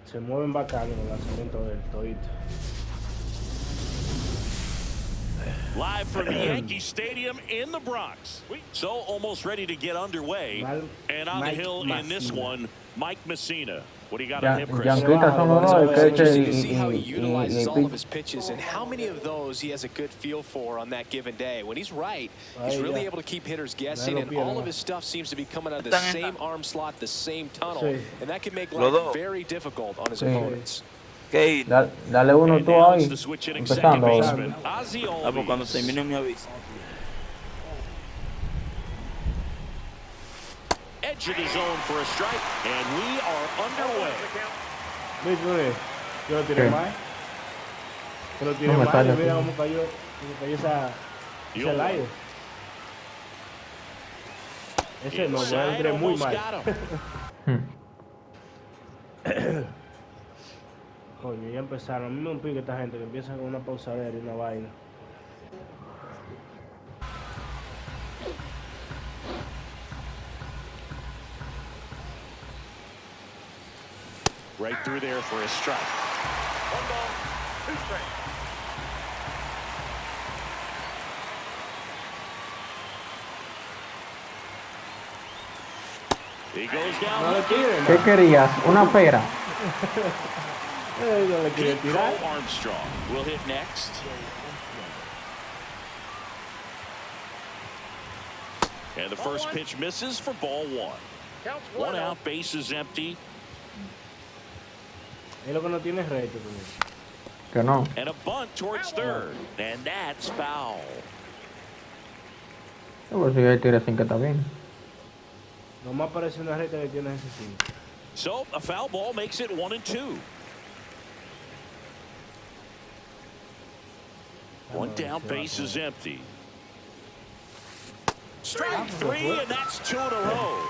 Se mueven bacán en el lanzamiento del todito. Live from Yankee Stadium in the Bronx. So almost ready to get underway. And on the hill in this one, Mike Messina. What do you got on him, Chris? It's interesting to see how he utilizes all of his pitches and how many of those he has a good feel for on that given day. When he's right, he's really able to keep hitters guessing, and all of his stuff seems to be coming out of the same arm slot, the same tunnel, and that can make life very difficult on his opponents. Dale uno tú ahí, empezando. Pues cuando termine me avisa. Edge of the zone for a strike, and we are underway. Yo lo tiré mal. Yo lo tiré mal. Mira cómo cayó ese aire. Ese no, yo lo tiré muy mal. Coño, ya empezaron. A mí me un pique esta gente que empieza con una pausadera y una vaina. Right through there for a strike. 1 ball, 2 strikes. He goes down. No le tiren. ¿Qué querías? ¿Una pera? No le quiere tirar. Armstrong will hit next. And the first pitch misses for ball 1. Counts 1 out, bases empty. Es lo que no tiene reto con eso. Que no. And a bunt towards third. And that's foul. Pues si hay tira sin que está bien. Nomás parece una recta que tiene ese 5. So a foul ball makes it 1-2. 1 down, base is empty. Strike 3, and that's 2 in a row.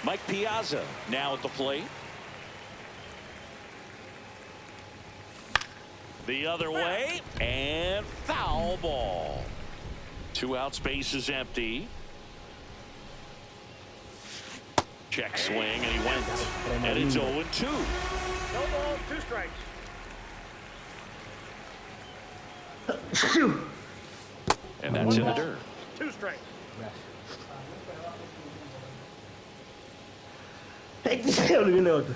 Mike Piazza now at the plate. The other way, and foul ball. 2 outs, base is empty. Check swing, and he went. And it's 0-2. No ball, 2 strikes. And that's in the dirt. 2 strikes. Viene otro.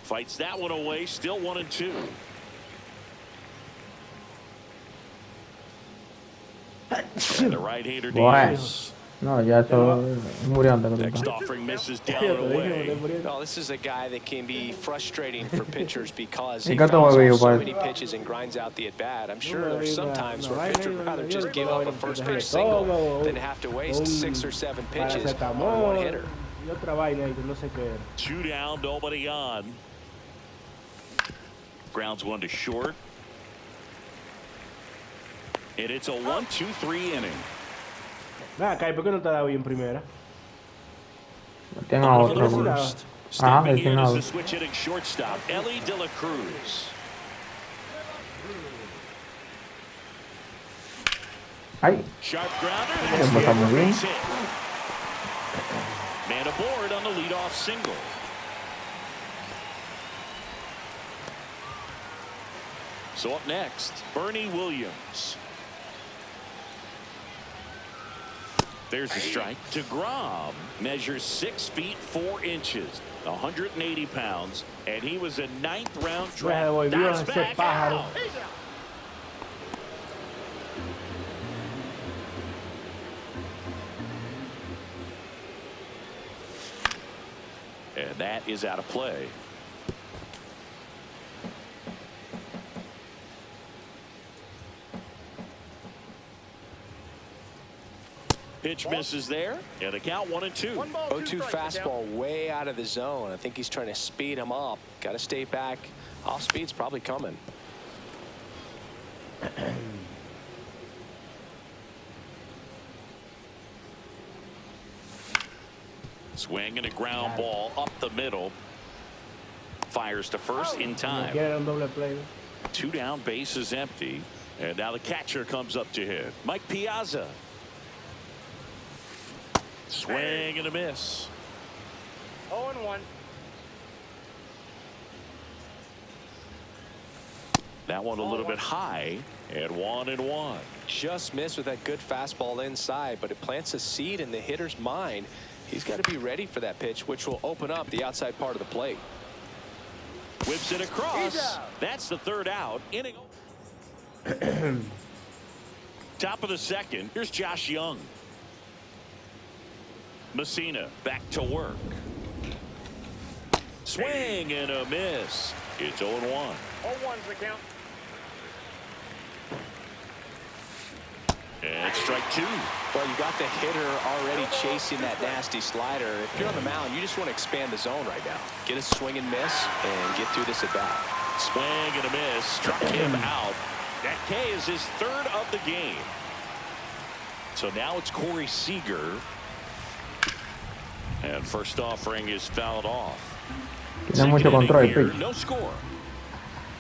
Fights that one away, still 1-2. And the right-hander deals. No, ya eso murió antes. Next offering misses down and away. Well, this is a guy that can be frustrating for pitchers because he fouls off so many pitches and grinds out the at-bat. I'm sure there's some times where a pitcher would rather just give up a first pitch single than have to waste 6 or 7 pitches on one hitter. 2 down, nobody on. Grounds 1 to short. And it's a 1-2-3 inning. Acá, ¿por qué no te ha dado bien primera? Tengo otro. Stepping in as the switch hitting shortstop, Ellie De La Cruz. Ay. Sharp grounder. Está muy bien. Man aboard on the leadoff single. So up next, Bernie Williams. There's the strike. DeGrom measures 6 feet 4 inches, 180 pounds, and he was a 9th round draft. That's back out. And that is out of play. Pitch misses there, and the count 1-2. 0-2 fastball way out of the zone. I think he's trying to speed him up. Got to stay back. Off speed's probably coming. Swing and a ground ball up the middle. Fires to first in time. 2 down, base is empty. And now the catcher comes up to hit. Mike Piazza. Swing and a miss. 0-1. That one a little bit high, and 1-1. Just missed with that good fastball inside, but it plants a seed in the hitter's mind. He's got to be ready for that pitch, which will open up the outside part of the plate. Whips it across. That's the third out. Inning. Top of the second. Here's Josh Young. Messina back to work. Swing and a miss. It's 0-1. 0-1's the count. And strike two. Well, you got the hitter already chasing that nasty slider. If you're on the mound, you just want to expand the zone right now. Get a swing and miss and get through this at bat. Swing and a miss. Struck him out. That K is his third of the game. So now it's Corey Seager. And first offering is fouled off. Tiene mucho control el pitch. No score.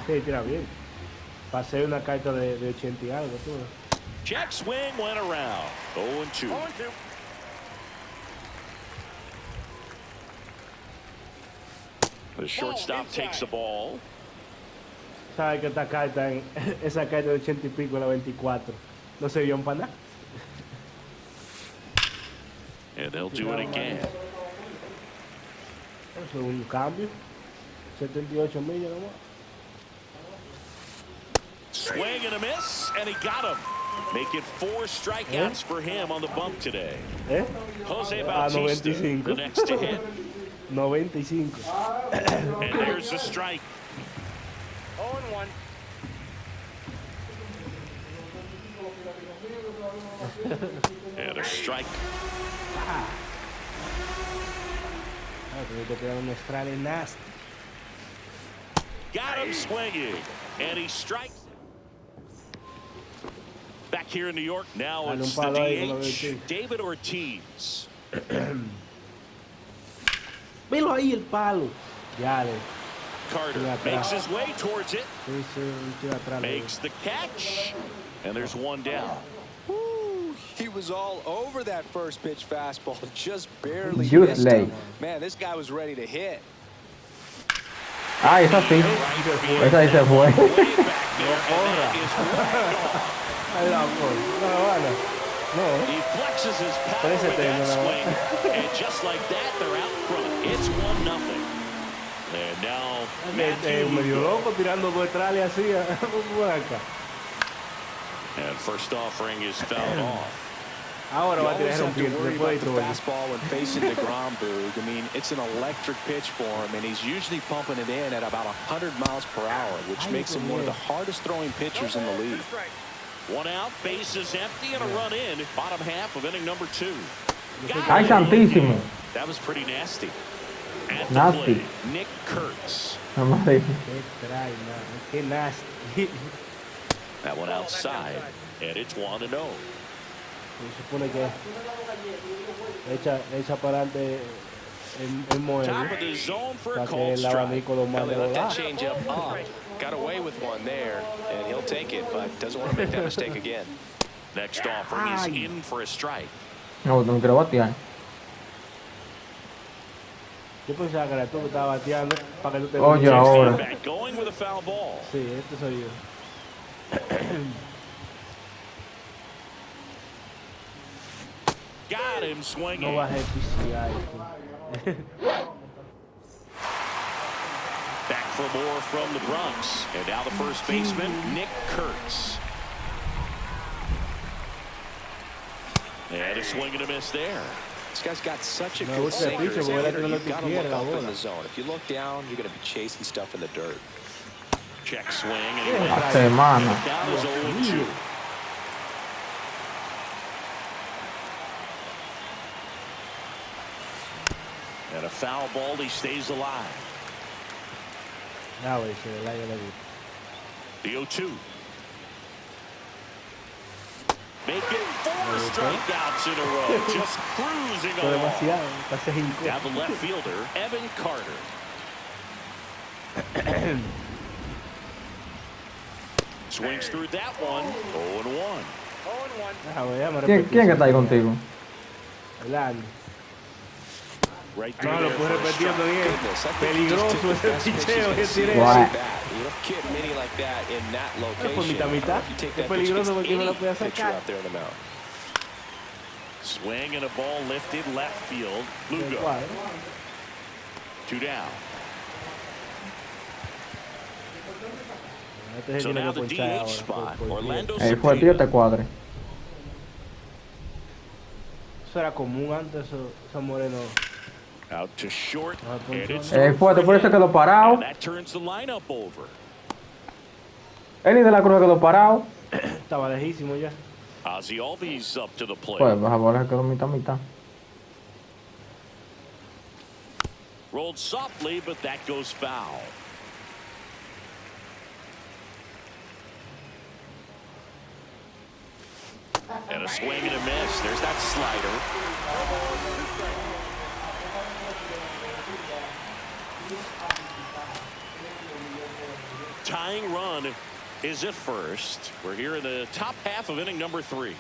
Sí, tira bien. Pasé una carta de 80 y algo, tú. Check swing went around. 0-2. 0-2. The shortstop takes the ball. Sabe que esta carta, esa carta de 80 y pico, la 24, no se vio para nada. And they'll do it again. Eso es un cambio. 78 millas nomás. Swing and a miss, and he got him. Make it 4 strikeouts for him on the bump today. Jose Bautista, 95. the next to hit. 95. And there's the strike. 0-1. And a strike. Got him swinging, and he strikes. Back here in New York, now it's the DH, David Ortiz. Velo ahí el palo. Ya le. Carter makes his way towards it. Makes the catch, and there's one down. Woo, he was all over that first pitch fastball, just barely Just missed late. him. Man, this guy was ready to hit. Ah, esa sí. Esa sí se fue. He flexes his power with that swing, and just like that, they're out front. It's 1-0. And now medio loco tirando por detrás así. And first offering is fouled off. Ahora You va a always tirar un have to worry about the pie. fastball when facing DeGrom, Boog. I mean, it's an electric pitch for him, and he's usually pumping it in at about 100 miles per hour, which makes him one of the hardest throwing pitchers in the league. 1 out, bases empty, and a run in. Bottom half of inning number 2. Ay, santísimo. That was pretty nasty. At the Nasty. plate, Nick Kurtz. Qué nasty. That one outside, and it's 1-0. Se supone que echa para adelante el mueble Top of the zone for a para que called el strike. abanico lo Well, mande they a let that volar. change up. Got away with one there, and he'll take it, but doesn't want to make that mistake again. Next offering is in for a strike. No, no quiero batear. Yo pensaba que era tú que estaba bateando para que tú te Oye, vieras. ahora. Back going with a foul ball. Sí, este soy yo. Got him swinging. No bajé PCI. Back for more from the Bronx. And now the first baseman, Nick Kurtz. And a swing and a miss there. This guy's got such a No, good what's that sinker. picture, As a boy? hitter, That's you've got to what look I up in wanna. the zone. If you look down, you're going to be chasing stuff in the dirt. Check swing. And he Yeah. wins. Semana. The count is 0-2. And a foul ball, he stays alive. Ya, güey, se le la vida. The 0-2. Making 4 strikeouts in a row. Just cruising Fue along. demasiado, pasé 5. Down the left fielder, Evan Carter. Swings through that one. 0-1. 0-1. Ah, güey, ya me ¿Quién que está ahí contigo? El Andy. Right through No, lo there puedo for a repetir strike. también. Goodness, I think he Peligroso just took ese the best pitches picheo he's que gonna see tiré. in Right. his bat. You don't get many like that in that Fue location. mitad, mitad. If you take Es that pitch peligroso against porque no la any podía pitcher sacar. out there in the mound. Swing and a ball lifted left field. Lugo. 2 down. So now the DH spot. Orlando Ahí fue, tío, te cuadre. Eso era común antes, eso Moreno. Out to short. And it's Fue, por eso quedó parado. and that turns the lineup over. Eli de la Cruz quedó parado. Estaba lejísimo ya. Ozzy Albies up to the plate. Pues, baja bola quedó mitad. Rolled softly, but that goes foul. And a swing and a miss. There's that slider. Tying run is at first. We're here in the top half of inning number 3.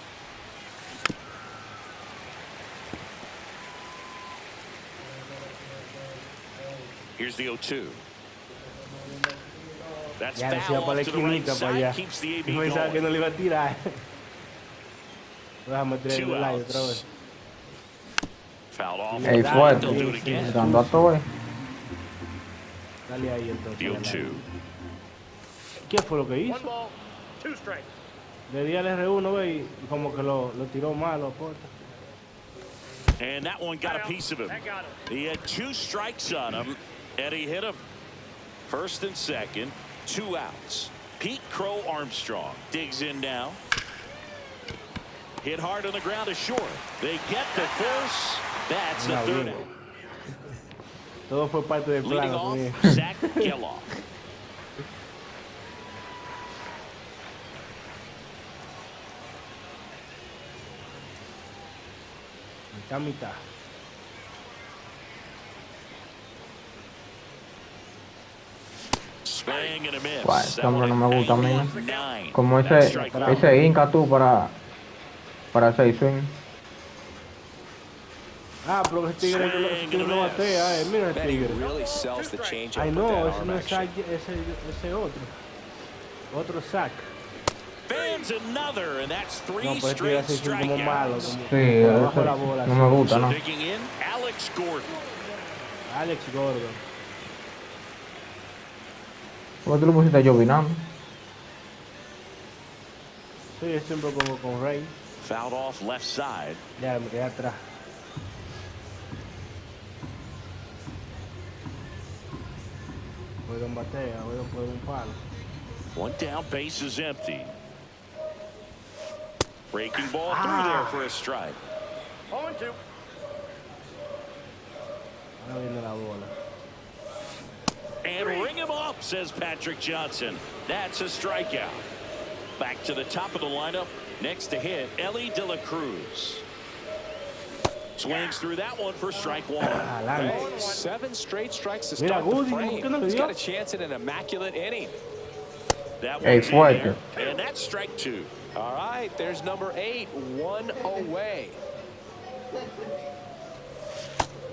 Here's the 0-2. That's Ya foul decía para la off to the right esquinita para allá. side. Keeps the AB No pensaba que going. no le iba a tirar. Déjame tirar 2 el aire otra outs. vez. Fouled off. Ahí They'll fue, do it again. dando a todo. Dale ahí entonces. The dale 0-2. ahí. ¿Qué fue lo que One hizo? ball, 2 strikes. Le di al R1, ve, y como que lo tiró mal, lo corta. And that one got a piece of him. That got him. He had 2 strikes on him, and he hit him. First and second, 2 outs. Pete Crow Armstrong digs in now. Hit hard on the ground to short. They get the force. That's the third out. Todo fue parte del Leading plano. off, Pues. Zach Geloff. Mitad. Swing and a miss. Guay, este hombre no me gusta a mí. 9. Como ese Inca tú para hacer swing. Ah, pero ese tigre no batea, mira el tigre. Really sells the changeup. Ay, no, with that ese arm no es action. sac, ese otro. Otro sac. Fans another, and that's 3 No, pues tigre straight así como malo, strikeouts. como Sí, abajo la bola. no me gusta, So no. digging in, Alex Gordon. Alex Gordon. ¿Por qué tú lo pusiste llovinando? Sí, yo siempre pongo con Rey. Fouled off left side. Ya me quedé atrás. Juega en batea, juega un palo. 1 down, base is empty. Breaking ball through there for a strike. 0-2. Ahora viene la bola. And ring him up, says Patrick Johnson. That's a strikeout. Back to the top of the lineup. Next to hit, Ellie De La Cruz. Swings through that one for strike 1. Hey, 7 straight strikes to Mira, start the Goody, frame. ¿por qué no le He's dio? got a chance at an immaculate inning. That Hey, one's in fuerte. there, and that's strike 2. All right, there's number 8, 1 away.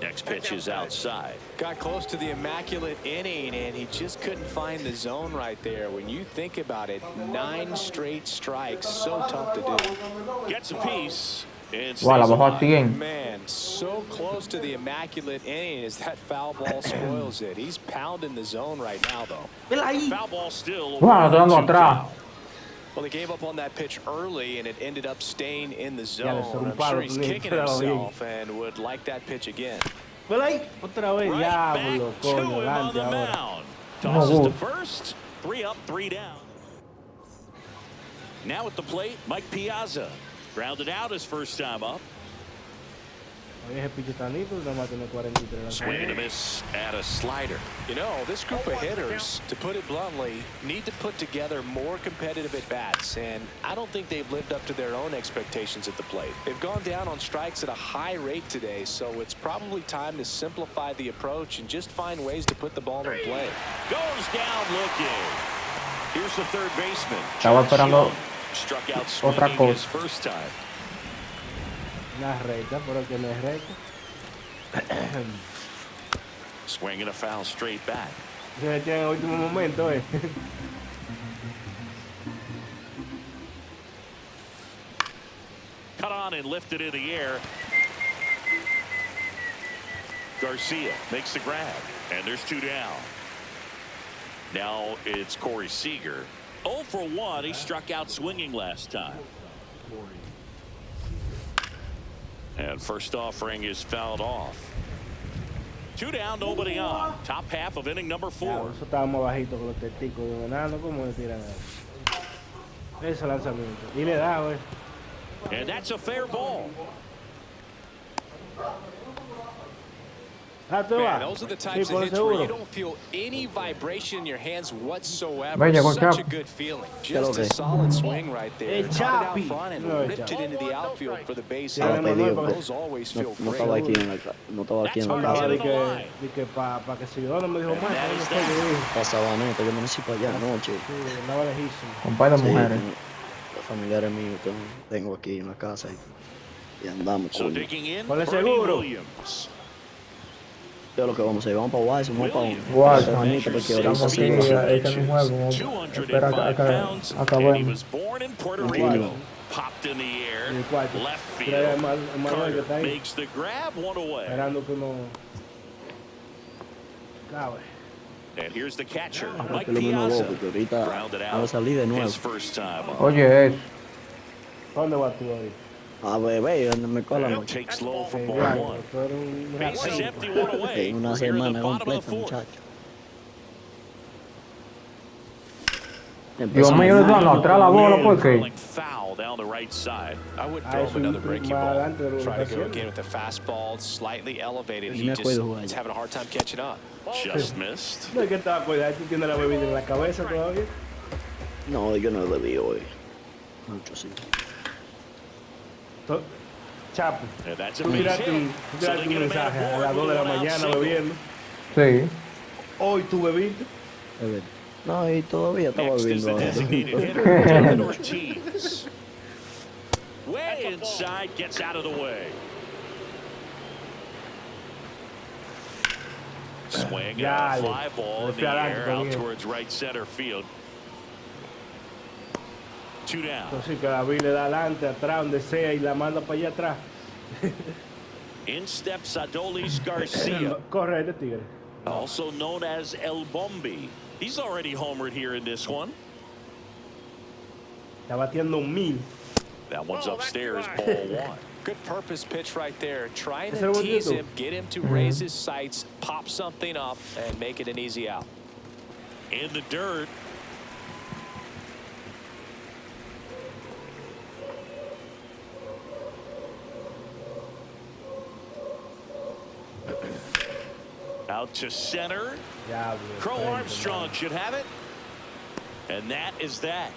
Next pitch is outside. Got close to the immaculate inning, and he just couldn't find the zone right there. When you think about it, 9 straight strikes, so tough to do. Gets a piece. And Wow, la stays bajó a alive. 100. Man, so close to the immaculate inning as that foul ball spoils it. He's pounding the zone right now, though. Foul ball still. Wow, está dando 1-2 atrás. count. Well, he gave up on that pitch early, and it ended up staying in the Ya le zone. son un I'm palo, sure he's tú ni kicking entrado bien. himself and would like that pitch again. Vela ahí, otra vez. Right Diablo, back to coño, him on adelante the ahora. mound. Tosses Oh, to whoa. first. 3 up, 3 down. Now at the plate, Mike Piazza. Grounded out his first time up. Oye, ese picho está nítido, nada más tiene 43 Swing and a lanzamientos. miss at a slider. You know, this group of hitters, to put it bluntly, need to put together more competitive at-bats, and I don't think they've lived up to their own expectations at the plate. They've gone down on strikes at a high rate today, so it's probably time to simplify the approach and just find ways to put the ball in play. Goes down looking. Here's the third baseman. Estaba esperando Struck out otra swinging cosa. his first time. Una recta, pero que no es recta. Swinging a foul straight back. Se metió en el último momento, Cut on and lifted in the air. Garcia makes the grab, and there's 2 down. Now it's Corey Seager. 0 for 1. He struck out swinging last time. And first offering is fouled off. 2 down, nobody on. Top half of inning number 4. Eso estábamos bajitos con los testicos de enano. ¿Cómo le tiran eso? Ese lanzamiento. Y le da, güey. And that's a fair ball. Man, those are the types of hits where you don't feel any vibration in your hands whatsoever. Such a good feeling. Just a solid swing right there. Caught it out front and ripped it into the outfield for the base hit. Those always feel great. No estaba aquí en la Para que se yo no me dijo más. Pasaba neta, yo me nací para allá anoche. Andaba lejísimo. Compa de mujeres. Los familiares míos que tengo aquí en la casa y andamos. So digging in, Ponle seguro. Williams. ¿Qué es lo que vamos a hacer? Vamos para Watson, vamos para Watson. Estamos aquí echando un juego. Espera acabemos. He was born in Puerto Rico. Popped in the air. Left field. Carter makes the grab, 1 away. Esperando que no. And here's the catcher, que Mike lo mismo Piazza. porque ahorita Grounded van a out. salir de nuevo. His first time up. Oye, ¿Dónde vas tú ahí? A bebé, me cola Now noche. takes low for ball Claro, 1. tú eres un Bases ratón. empty, 1 away. En una We're here in the semana bottom of the completa, 4th. muchacho. Dios mío, le dan atrás la bola, ¿por qué? Foul down the right side. I would throw him another breaking ball. Try to go again with the fastball slightly elevated. He just is having a hard time catching up. Just missed. No, es que estaba cuidado. Tú tienes la bebida en la cabeza todavía. No, yo no le vi hoy. Mucho sí. Chapo. And that's a Tú base tiraste hit. un So they get a man mensaje a aboard las 2 de la with a mañana single. bebiendo. Sí. Hoy tú bebiste. Bebé. No, y todavía estaba Next is bebiendo the ahora. designated hitter, David Ortiz. Way inside, gets out of the way. Swing and a fly ball in the air out towards right center field. 2 down. Entonces que David le da adelante, atrás, donde sea y la manda para allá atrás. In steps Adolis Garcia, Corre de Tigre. also known as El Bombi. He's already homered here in this one. Está batiendo 1000. That one's upstairs, ball 1. Good purpose pitch right there. Trying Ese to es el tease bonito. him, get him to raise his sights, pop something up, and make it an easy out. In the dirt. Out to center. Crow Armstrong should have it. And that is that.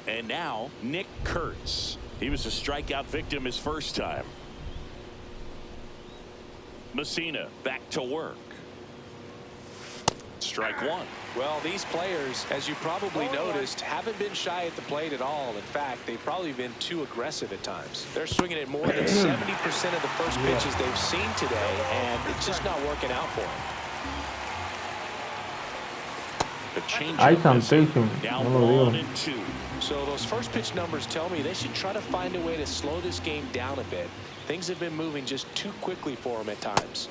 And now Nick Kurtz. He was a strikeout victim his first time. Messina back to work. Strike 1. Well, these players, as you probably noticed, haven't been shy at the plate at all. In fact, they've probably been too aggressive at times. They're swinging at more than 70% of the first pitches they've seen today, and it's just not working out for them. Hay tantísimo, Down no lo 1 digo. and 2. So those first pitch numbers tell me they should try to find a way to slow this game down a bit. Things have been moving just too quickly for him at times.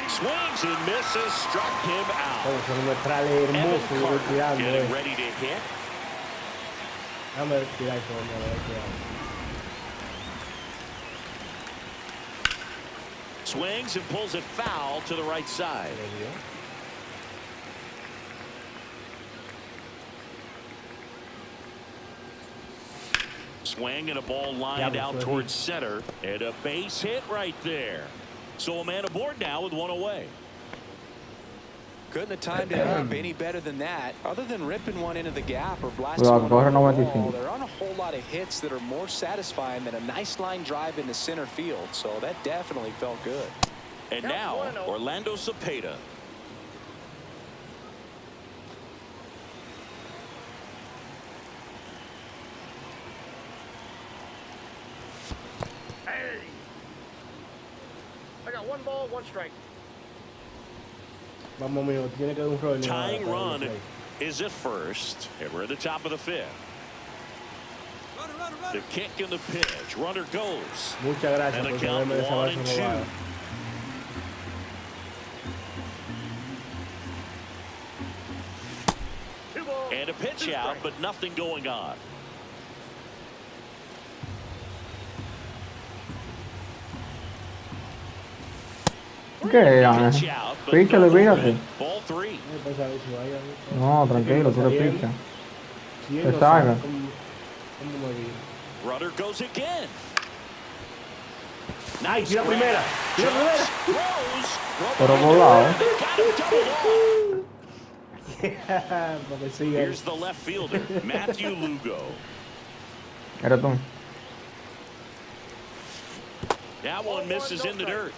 Swings and misses, struck him out. Son neutrales Evan hermosos. Yo voy Carter tirando. getting ready to hit. Déjame tirar eso. Swings and pulls it foul to the right side. Swing and a ball lined out towards center, and a base hit right there. So a man aboard now with 1 away. Couldn't have timed it up any better than that. Other than ripping one into the gap or blasting Well, one go ahead over and the watch wall, this. there aren't a whole lot of hits that are more satisfying than a nice line drive into center field. So that definitely felt good. And now Orlando Cepeda. 1 ball, 1 strike. Vamos, amigo, tiene que dar un rol. Tying run is at first, and we're at the top of the 5th. The kick and the pitch. Runner goes. Muchas gracias and por the count saberme de esa 1 base and robada. 2 balls. And a pitch out, but nothing going on. ¿Qué? Pitch out, but Picha, no olvídate. movement. Ball 3. No, tranquilo, tira picha. Si él Te no salga. sabe cómo me vi. Runner goes again. ¡Ay, Nice tira grab. primera! ¡Tira primera! Throws. Pero volado. Got him doubled off. Porque sigue. Here's the left fielder, Matthew Lugo. Era tú. That one misses in the dirt.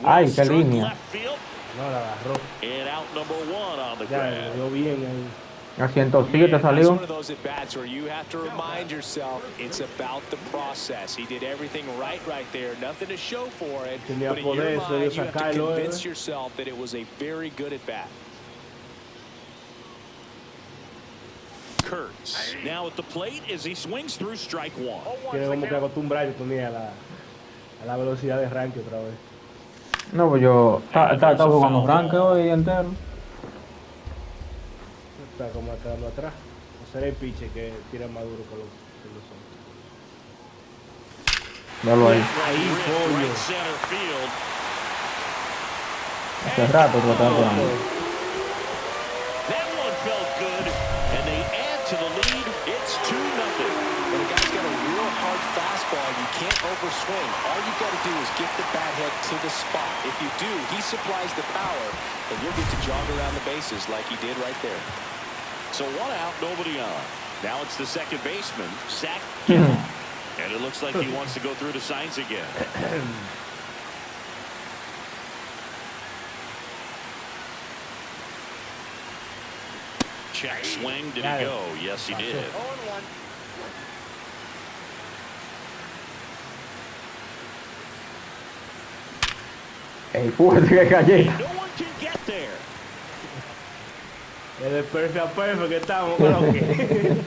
Ay, qué Struck línea. left field, No, la agarró. and out number 1 on the Ya, grab. le dio bien ahí. A 107 That's salió. one of those at bats where you have to remind yourself it's about the process. He did everything right there. Nothing to show for it. Tenía But in your poder, se mind, dio you have to sacarlo, convince yourself that it was a very good at bat. Kurtz now at the plate as he swings through strike 1. Tiene como que acostumbrar a la velocidad de Ranqued otra vez. No, pues yo estaba jugando Ranqued hoy entero. Está como quedando atrás. O será el piche que tira más duro que los otros. Míralo ahí. Ahí, pollo. Right center field. Hace rato que lo estaba jugando. That one felt good, and they add to the lead. It's 2-0. When a guy's got a real hard fastball, you can't overswing. All you got to do is get the bat head to the spot. If you do, he supplies the power, and you'll get to jog around the bases like he did right there. So 1 out, nobody on. Now it's the second baseman, Zach Ganamos. And it looks like he wants to go through the signs again. Check swing. Did he go? Yes, he did. 0-1. Ey, fuerte que galleta. No one can get there. El perfecto que estamos, creo que.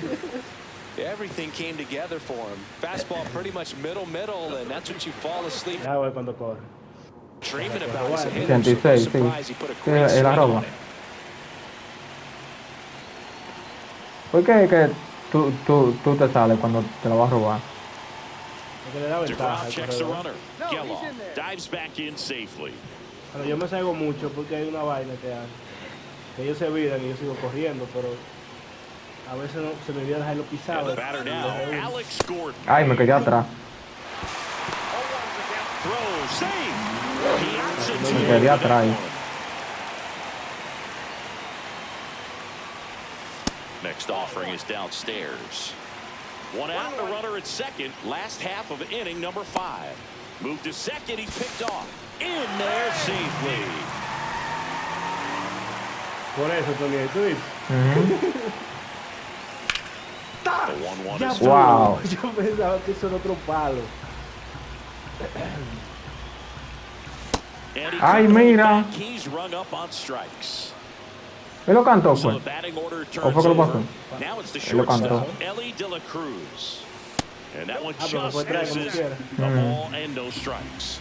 Everything came together for him. Fastball pretty much middle, and that's what you fall asleep Ya voy cuando corre. dreaming about as a hitter. 86, So sí. surprised he put a Sí, great él swing arroba. on it. ¿Por qué que tú te sales cuando te lo vas a robar? Porque le da ventaja DeGrom al checks the corredor. runner. Geloff dives back in safely. Bueno, yo me salgo mucho porque hay una vaina que ellos se viran y yo sigo corriendo, pero a veces no, se me olvida dejarlo And pisado. the batter now, Alex Gordon. Ay, me quedé atrás. Throw, save. He outs it Me to quedé the atrás. one. Next offering is downstairs. 1 out and a runner at second. Last half of inning number 5. Moved to second. He's picked off. In there safely. Por eso, Tony, tú dices. The 1-1 Ya, is Wow. Yo pensaba que eso era otro palo. And he Ay, couldn't hold it mira. back. He's rung up on strikes. Él lo cantó, So pues. the batting order ¿O turns fue que lo pasó? over. Now it's the Él lo cantó. shortstop, Ellie De La Cruz. And that one Ah, pero fue just atrás como misses quiera. a ball and no strikes.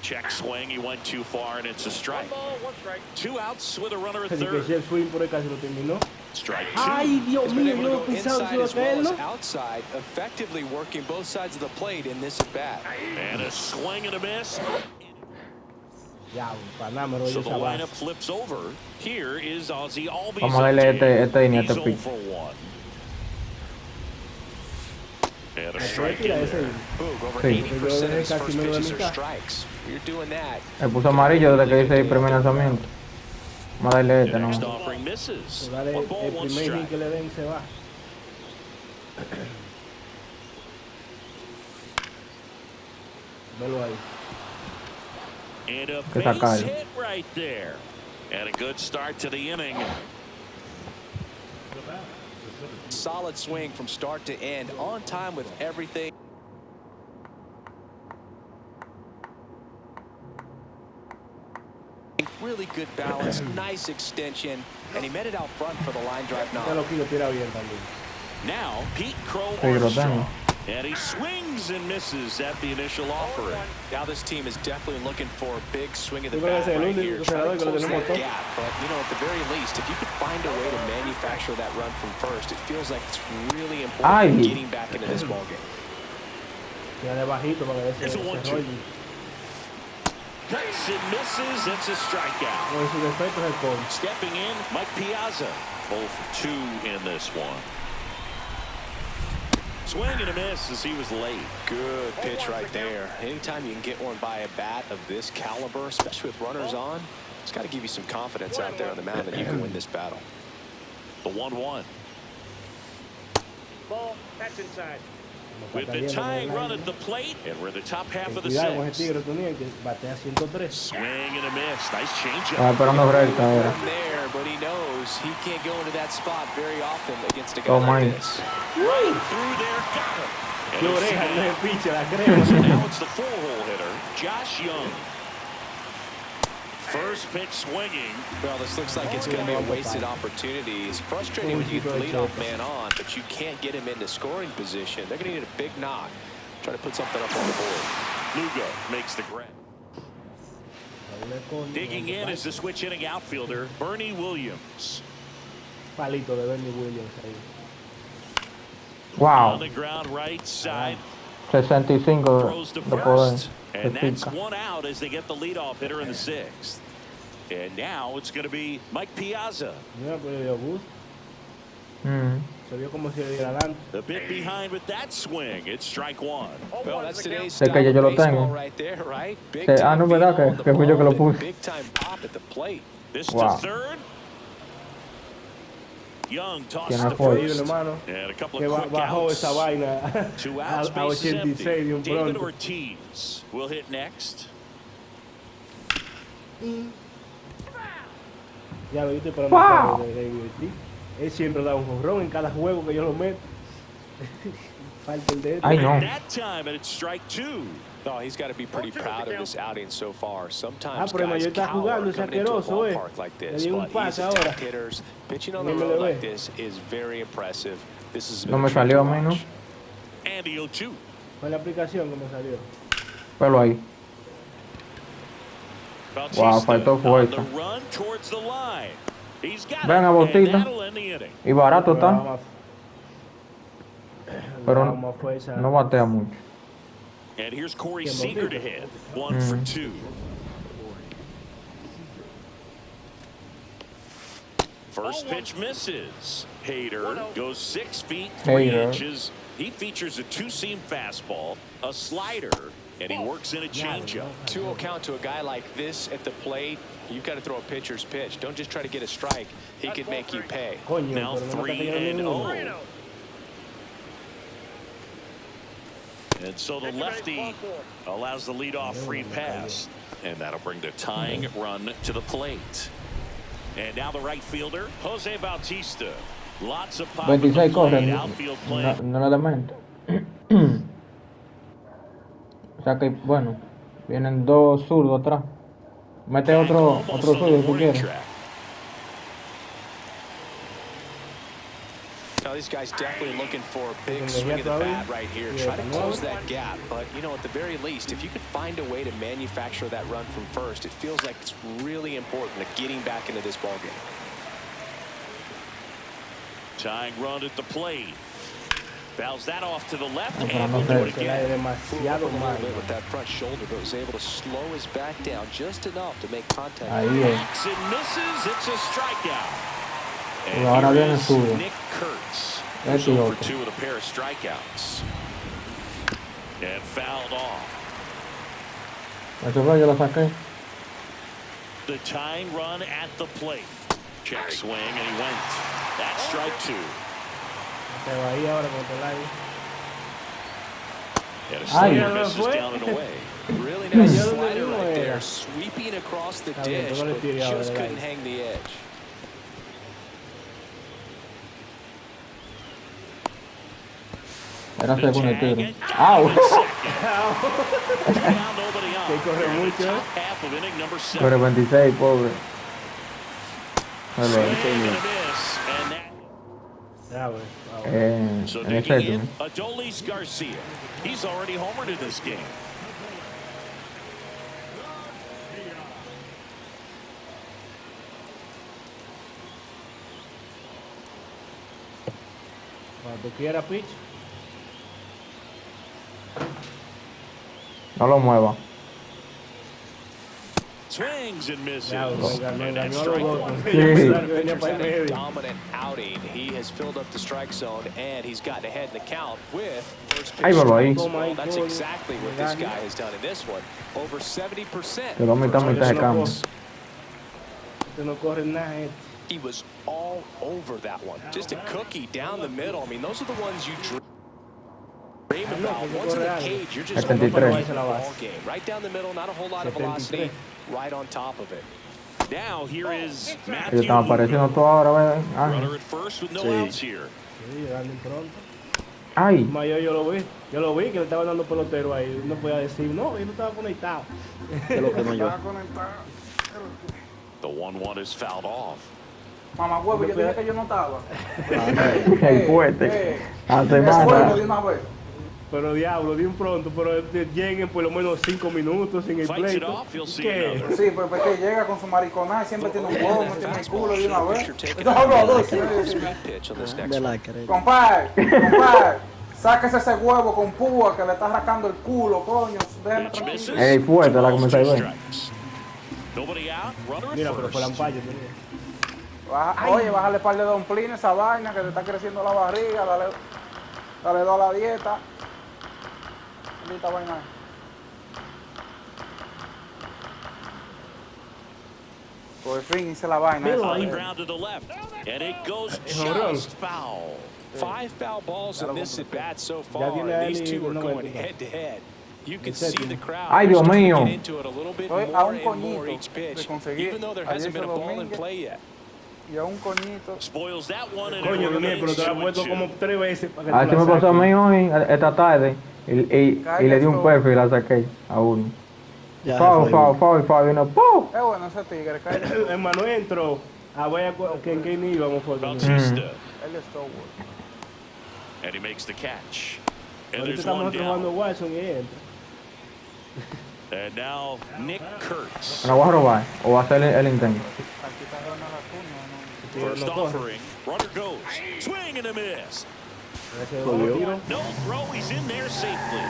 Check swing. He went too far, and it's a 1 strike. ball, 1 strike. 2 outs with a runner at Así que third. Chef Swing por ahí casi lo terminó. Strike 2. Ay, Dios He's been mío, able yo to no go pensaba que inside iba a as well as caerlo. outside, effectively working both sides of the plate in this at bat. And a swing and a miss. Ya, Panamá, me So doy the esa lineup base. flips over. Here is Ozzy Albies. Vamos a darle este inning, He's este 0 pitch. for 1. And a ¿Me puede strike tirar in ese? there. Boog, over Sí. 80% of his Casi first menos de pitches are mitad. strikes. You're doing that. Me puso amarillo desde que hice el primer lanzamiento. Vamos a darle The este, ¿no? next offering misses. So, dale 1 ball, el 1 primer hit strike. que le den se va. Velo ahí. And a Que base sacar. hit right there. And a good start to the inning. solid swing from start to end, on time with everything. Really good balance, nice extension, and he met it out front for the line drive knock. Now, Pete Crow Armstrong. And he swings and misses at the initial offering. Now this team is definitely looking for a big swing of the bat right here, trying to close that gap. But, you know, at the very least, if you could find a way to manufacture that run from first, it feels like it's really important getting back into this ballgame. Here's a 1-2. Cuts and misses. It's a strikeout. Stepping in, Mike Piazza. 0 for 2 in this one. Swing and a miss as he was late. Good pitch right there. Anytime you can get one by a bat of this caliber, especially with runners on, it's got to give you some confidence out there on the mound that you can win this battle. The 1-1. Ball, that's inside. With the tying run at the plate, and we're in the top half of the sixth. Swing and a miss. Nice changeup. There, but he knows he can't go into that spot very often against a guy like this. Right through there, got him. So now it's the 4-hole hitter, Josh Young. First pitch swinging. Well, this looks like it's going to be a wasted opportunity. It's frustrating when you get the leadoff man on, but you can't get him into scoring position. They're going to need a big knock. Try to put something up on the board. Lugo makes the grab. Digging in is the switch hitting outfielder, Bernie Williams. Wow. On the ground right side. 65 throws to de first. poder. And that's one out as they get the leadoff hitter in the sixth. And now it's going to be Mike Piazza. The bit behind with that swing. It's strike one. Well, that's today's style of baseball right there, right? Big time no, ¿verdad? Que fui yo que lo puse. Big time pop at the plate. This to third. Young tosses to first. And a couple of quick outs. 2 outs, base is empty. David Ortiz will hit next. Wow. Él siempre da un jonrón en cada juego que yo lo meto. Falta el de I know. That time, and it's strike 2. Oh, he's got to be pretty proud of this outing so far. Sometimes pero guys está jugando, es coming into a asqueroso, ballpark like this, Le dio un but he's pase attack ahora. hitters. Pitching on the road like this is very impressive. This is No me salió a mí, ¿no? Andy O2. Fue la aplicación que me salió. Pero ahí. Wow, faltó fuerza. Ven a Botita. Y barato está. Pero no batea mucho. And here's Corey Seager to hit. 1 for 2. First pitch misses. Hader goes 6 feet 3 inches. He features a 2-seam fastball, a slider, and he works in a changeup. 2-0 count to a guy like this at the plate. You've got to throw a pitcher's pitch. Don't just try to get a strike. He could make you pay. Now 3-0. And so the lefty allows the leadoff free pass. And that'll bring the tying run to the plate. And now the right fielder, Jose Bautista. Lots of pop 26 corren, outfield play. no le lamento. O sea que, bueno, vienen 2 zurdos atrás. Mete otro zurdo si quieres. Now these guys definitely looking for a big swing of the bat right here. Try to close that gap, but you know, at the very least, if you could find a way to manufacture that run from first, it feels like it's really important to getting back into this ballgame. Tying run at the plate. Fouls that off to the left, and we'll do it again. With that front shoulder, but was able to slow his back down just enough to make contact. Backs and misses. It's a strikeout. And ahora here viene is suyo. Nick Kurtz. Goes over 2 with a pair of strikeouts. And fouled off. Yo la saqué. The tying run at the plate. Check swing, and he went. That's strike 2. And a slider misses down and away. Really nice slider right there, sweeping across the dish, but just couldn't hang the edge. Era segundo tiro. ¡Au! Que corre mucho, ¿eh? Corre 26, pobre. Hello. Ya, güey. So En el digging in, séptimo. Adolis Garcia. He's already homered in this game. Cuando quiera, pitch. No lo mueva. Swings and misses. Ya, güey, me And that engañó a los strike dos. one. Yo pensaba que Pitcher's venía para el had a medio. dominant outing. He has filled up the strike zone, and he's gotten ahead in the count with first pitch Ahí va, ahí. strikes. Well, that's exactly what this guy has done in this one. Over 70%. Quedó mitad de campo. Este no corre nada. He was all over that one. Just a cookie down the middle. I mean, those are the ones you dream about. Once in the cage, you're just hoping to win the ball game. Right down the middle, not a whole lot of velocity. Right on top of it. Now here is Ellos Matthew. están apareciendo todo ahora, ¿ves? Runner at first with no outs here. Sí, dale pronto. Ay. Yo lo vi que le estaba dando pelotero ahí. No podía decir, no, yo no estaba conectado. ¿Qué es lo que no yo? The 1-1 is fouled off. Mamá huevo, yo dije que yo no estaba. El fuerte. Hace Es bueno mata. de una vez. Pero diablo, bien pronto, pero lleguen por lo menos 5 minutos sin el Fights it pleito. off, you'll see ¿Qué? another. Sí, pues que llega con su mariconada y siempre tiene un huevo, no tiene el culo de una vez. Pitcher taking Esto es algo a dulce. speed pitch on this next De one. la creta. Compadre, sáquese ese huevo con púa que le está rascando el culo, coño. Déjame Pitch misses. tranquilo. Ey, fuerte la comencé a ver. Strikes. Nobody out. Runner at Mira, pero fue la first. ampalle. Oye, bájale par de domplines a esa vaina que te está creciendo la barriga, dale dos a la dieta. Esta vaina. Por fin hice la vaina esa. Line ground to the left, and it goes just foul. 5 foul balls in this at bat so Ya far. tiene a These él y two are no going me- head to head. You can El see séptimo. the crowd. Ay, Dios starting to mío. get into it a little bit Estoy a more un and more coñito each pitch, de conseguir even though there a hasn't been a Jesse ball in Domínguez. play yet. Y a un coñito. Spoils that one, and Coño, it Daniel, pero te la he remains puesto como 2-2. 3 veces para que Así tú me la pasó a saques. mí hoy, esta tarde. Y le di un perfil y la saqué a uno. Ya Foul, fue. foul, y uno, ¡pum! Es bueno ese tigre, cállate. Hermano, entró a ver en qué nivel vamos por Bautista, Él es todo bueno. and he makes the catch. And Ahorita there's estamos one jugando down. Watson y entra. And now Nick Kurtz. ¿Me la voy a robar? ¿O voy a hacer el intento? Aquí está Ronald Acuña, ¿no? Sí, First no corre. offering. Runner goes. Swing and a miss. Ese Volvió. tiro. No throw. He's in there safely.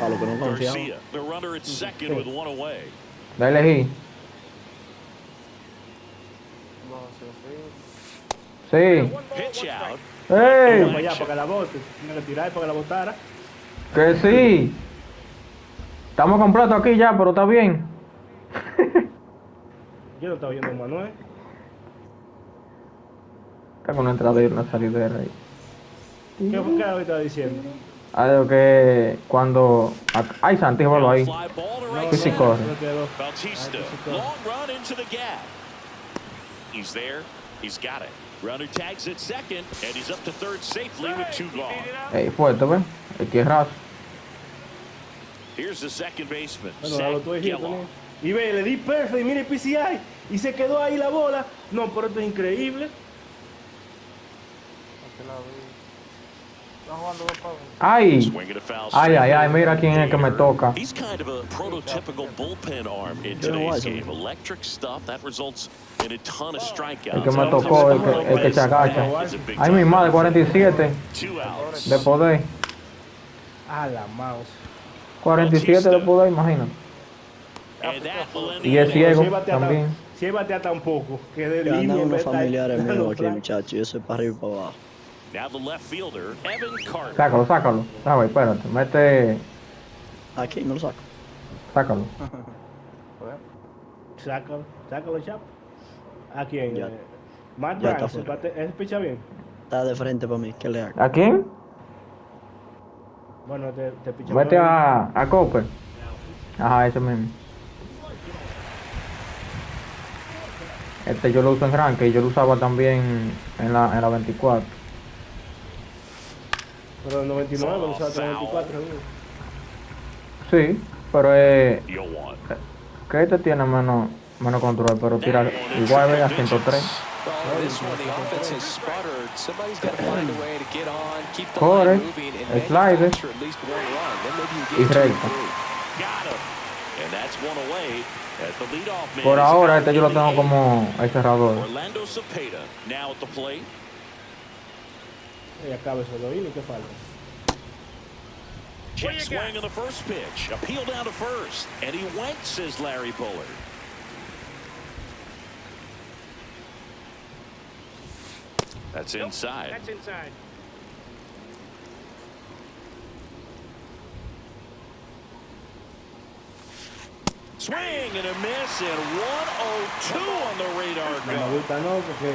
A lo que no confiaba. Garcia, the runner at second with one away. La elegí. Sí. Pitch out. Tira ¡Ey! para allá, para que la bote. Tiene que tirar para que la botara. Que sí. Estamos completos aquí ya, pero está bien. Yo no estaba viendo a Manuel. Está con una entrada y una salidera ahí. ¿Qué fue que ahorita diciendo? Algo que cuando... ¡Ay, Santi, vuelvo ahí! Fly ball to right Sí, sí, center. corre. No quedó. Bautista, long run into the gap. He's there. He's got it. Runner tags at second, and he's up to third safely with 2 gone. Ey, fuerte, ¿ves? El que es raso. Here's the second baseman, Bueno, Zach dalo tú dijiste, Geloff. ¿no? Y ve, le di perfecto y mire PCI. Y se quedó ahí la bola. No, pero esto es increíble. Aquí la vi. Están jugando dos pavos. ¡Ay! Swing and a foul Ay, ay, ay, strike. mira quién es el que me toca. He's kind of a prototypical bullpen arm in Yo no today's voy a game. Electric stuff that results in a ton of strikeouts. El que me tocó, el que se agacha. Ay, mi madre, 47 2 outs. de poder. A la mouse. 47 de poder, imagínate. And that will end Y the es inning. ciego Si él batea también. Si él batea tampoco. Que de Ya línea andan en unos vez de estar familiares dando míos aquí, fly. muchachos. Yo soy para arriba y para abajo. Now the left fielder, Evan Carter. Sácalo, sácalo. A ver, espérate. Mete... Aquí me lo saco. Sácalo. Sácalo, chap. ¿A quién? Ya. Matt Ya Brown, está fuera. ¿ese picha bien? Está de frente para mí. ¿Qué le hago? ¿A quién? Bueno, te picha Vete bien. a Copper. Ajá, ese mismo. Este yo lo uso en Ranqued y yo lo usaba también en la 24. Pero el 99 lo usaba 94 seguro. Sí, pero que este tiene menos control, pero tira igual a 103. Corre, slide y recta. Por ahora este yo lo tengo como el cerrador. Y acaba eso de ¿y qué falta? Check swing on the first pitch. Appeal down to first. And he went, says Larry Bullard. That's inside. That's inside. Swing and a miss, and 102 on the radar No me go. gusta no, porque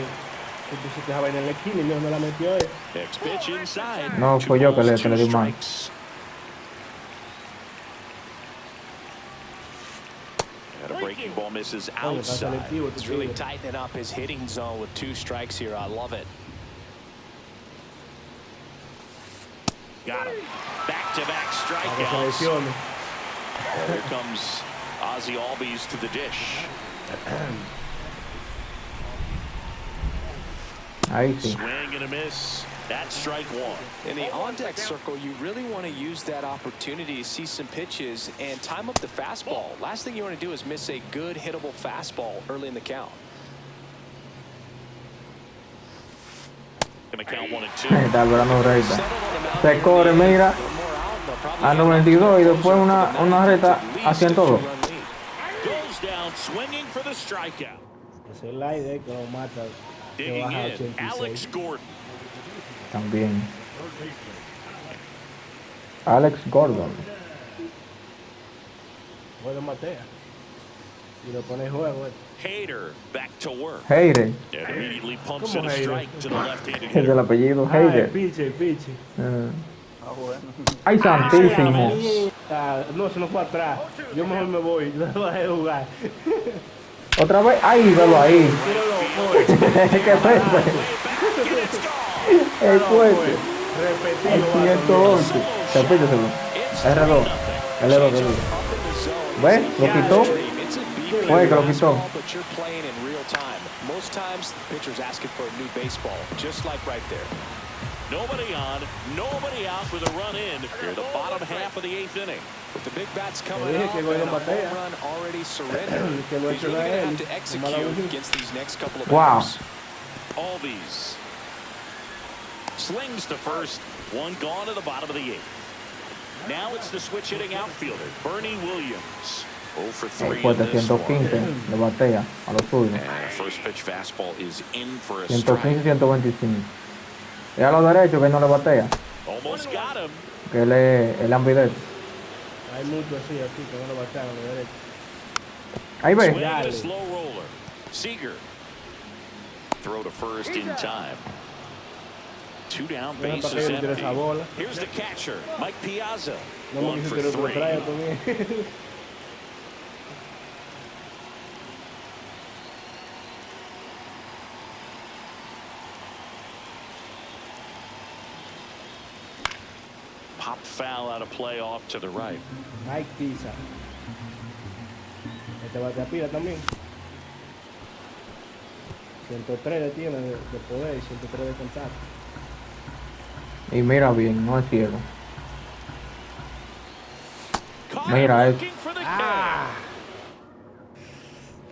tú pusiste esa vaina en la esquina y no la metió él. Next pitch inside. No, fue yo que le di mal. And a breaking ball misses outside. He's really tightening up his hitting zone with 2 strikes here. I love it. Got him. Back-to-back strikeouts. And here comes Ozzie Albies to the dish. Ahí sí. Swing and a miss. That's strike 1. In the on-deck circle, you really want to use that opportunity to see some pitches and time up the fastball. Last thing you want to do is miss a good hittable fastball early in the count. Gonna count 1 and 2. Está Alvarado recta. Se corre, mira. A 92 y después una recta a 102. Goes down swinging for the strikeout. Ese slide que lo mata. Digging in, Alex Gordon. También. Alex Gordon. Bueno, matea. Y lo pone en juego. Hader back to work. Hader. And immediately pumps in a strike to the left-handed Es el hitter. apellido Hader. Piche. Ay, santísimo. No, se nos fue atrás. Yo mejor me voy. No lo dejé jugar. Otra vez. Ay, velo ahí. Qué fuerte. El fuerte. El 111. Repíteselo. R2. L2. ¿Ves? Lo quitó. Oye, que lo quitó. Most times, the pitcher's asking for a new baseball, just like right there. Nobody on, nobody out with a run in here, the bottom half of the 8th inning. With the big bats coming up and a home run already surrendered, he's really going to have to execute against these next couple of batters. Albies slings to first, one gone to the bottom of the 8th. Now it's the switch hitting outfielder, Bernie Williams. 0 for 3 Fuerte, in this 115 one. de batea a los suyos. And first pitch fastball is in for a 115, strike. 125. Y a los derechos que no le batea. Almost got him. Que él es el ambidextro. Hay mucho así que no lo batean a la derecha. Ahí ve. Swing and a slow roller. Seager. Throw to first in time. 2 down, bases empty. Here's the catcher, Mike Piazza. 1 for 3. Pop foul out of play off to the right. Mike Pizza. Este batea pila también. 103 le tiene de poder y 103 de contacto. Y mira bien, no es ciego. Mira eso.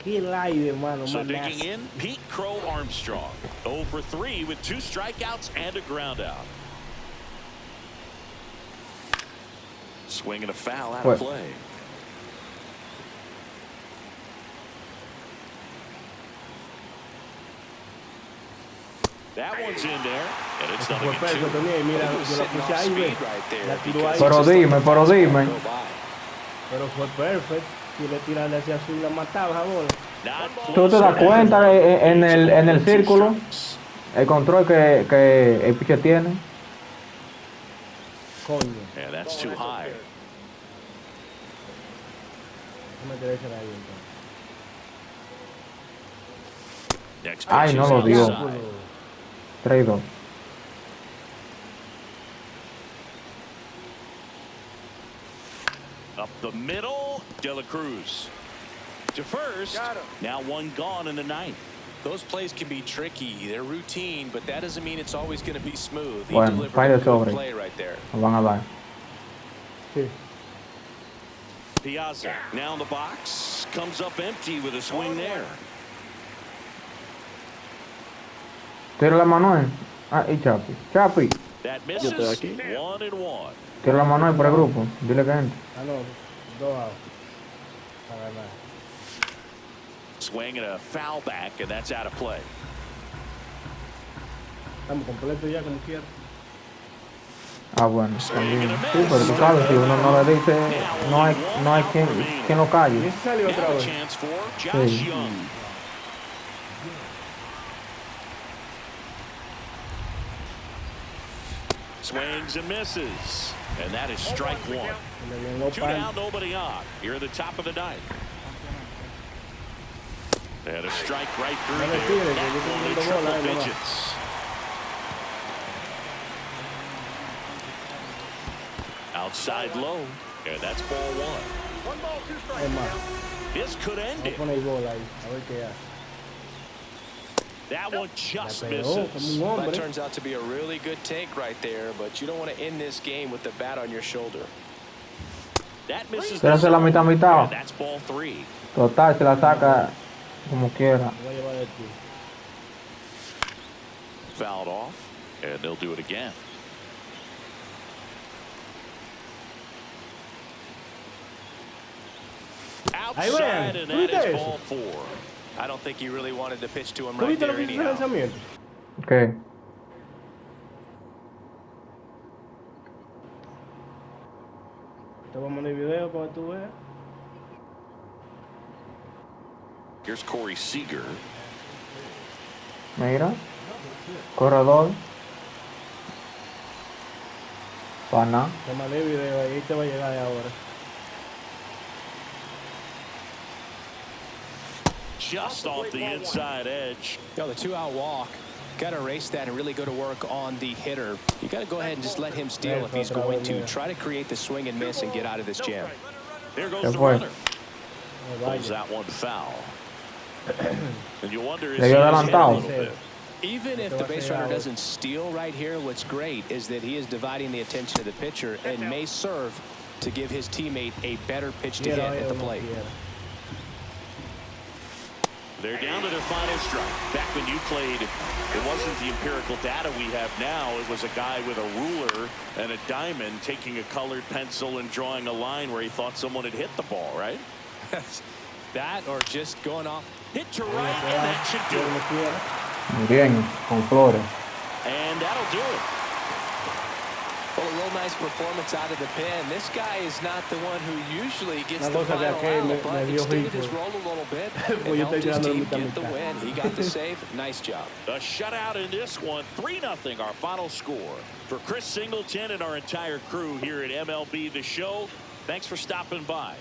Qué aire, hermano. So digging in, Pete Crow Armstrong. 0 for 3 with 2 strikeouts and a ground out. Swing and a foul out of play. That one's in there, and it's nothing but 2. Pero dime. Pero fue perfecto. Si le tiran hacia azul, la mataba a bola. ¿Tú te das cuenta en el círculo el control que el pitcher tiene? Coño. Yeah, that's too high. Next pitch Ay, no is lo dio. outside. 3-2. Up the middle, De La Cruz to first. Now one gone in the ninth. Those plays can be tricky. They're routine, but that doesn't mean it's always going to be smooth. He Bueno, delivered fire a good sobre. play right there. Nos van a dar. Sí. Piazza now in the box, comes up empty with a swing there. Tira la mano, Ah, y Chapi. Chapi. That misses. 1-1. Tira la mano por el grupo. Dile que gente. Ah, no. 2 out. Para ganar. Swing and a foul back, and that's out of play. Estamos completos ya, como quiera. Ah, bueno, también. Sí, pero tú sabes, si uno no le dice, no hay quien lo calle. ¿Y ese salió otra vez? Chance for Josh Young. Swings and misses, and that is strike one. 2 down, nobody on. Here at the top of the ninth. And a strike right through there. Only triple digits. Outside low, and that's ball 1. 1 ball, 2 strikes. This could end it. That one just misses. That turns out to be a really good take right there, but you don't want to end this game with the bat on your shoulder. That misses. Se la mitad. That's ball 3. Total, se la saca como quiera. Fouled off, and they'll do it again. Outside, and that is ball 4. I don't think he really wanted to pitch to him right there anyhow. Okay. Te vamos el video para que tú veas. Here's Corey Seager. Mira. Corredor. Pana. Te mandé el video ahí, te va a llegar ahora. Just off the inside edge. The 2-out walk. Got to erase that and really go to work on the hitter. You got to go ahead and just let him steal if he's going to. Try to create the swing and miss and get out of this jam. There goes the runner. Pulls that one foul. And you wonder, is he adelantado? Even if the base runner doesn't steal right here, what's great is that he is dividing the attention of the pitcher and may serve to give his teammate a better pitch to hit at the plate. They're down to their final strike. Back when you played, it wasn't the empirical data we have now. It was a guy with a ruler and a diamond taking a colored pencil and drawing a line where he thought someone had hit the ball, right? That or just going off. Hit to right, and that should do it. Bien, con flores. And that'll do it. Well, a real nice performance out of the pen. This guy is not the one who usually gets the final out, but extended his role a little bit and helped his team get the win. He got the save. Nice job. The shutout in this one, 3-0 our final score. For Chris Singleton and our entire crew here at MLB The Show, thanks for stopping by.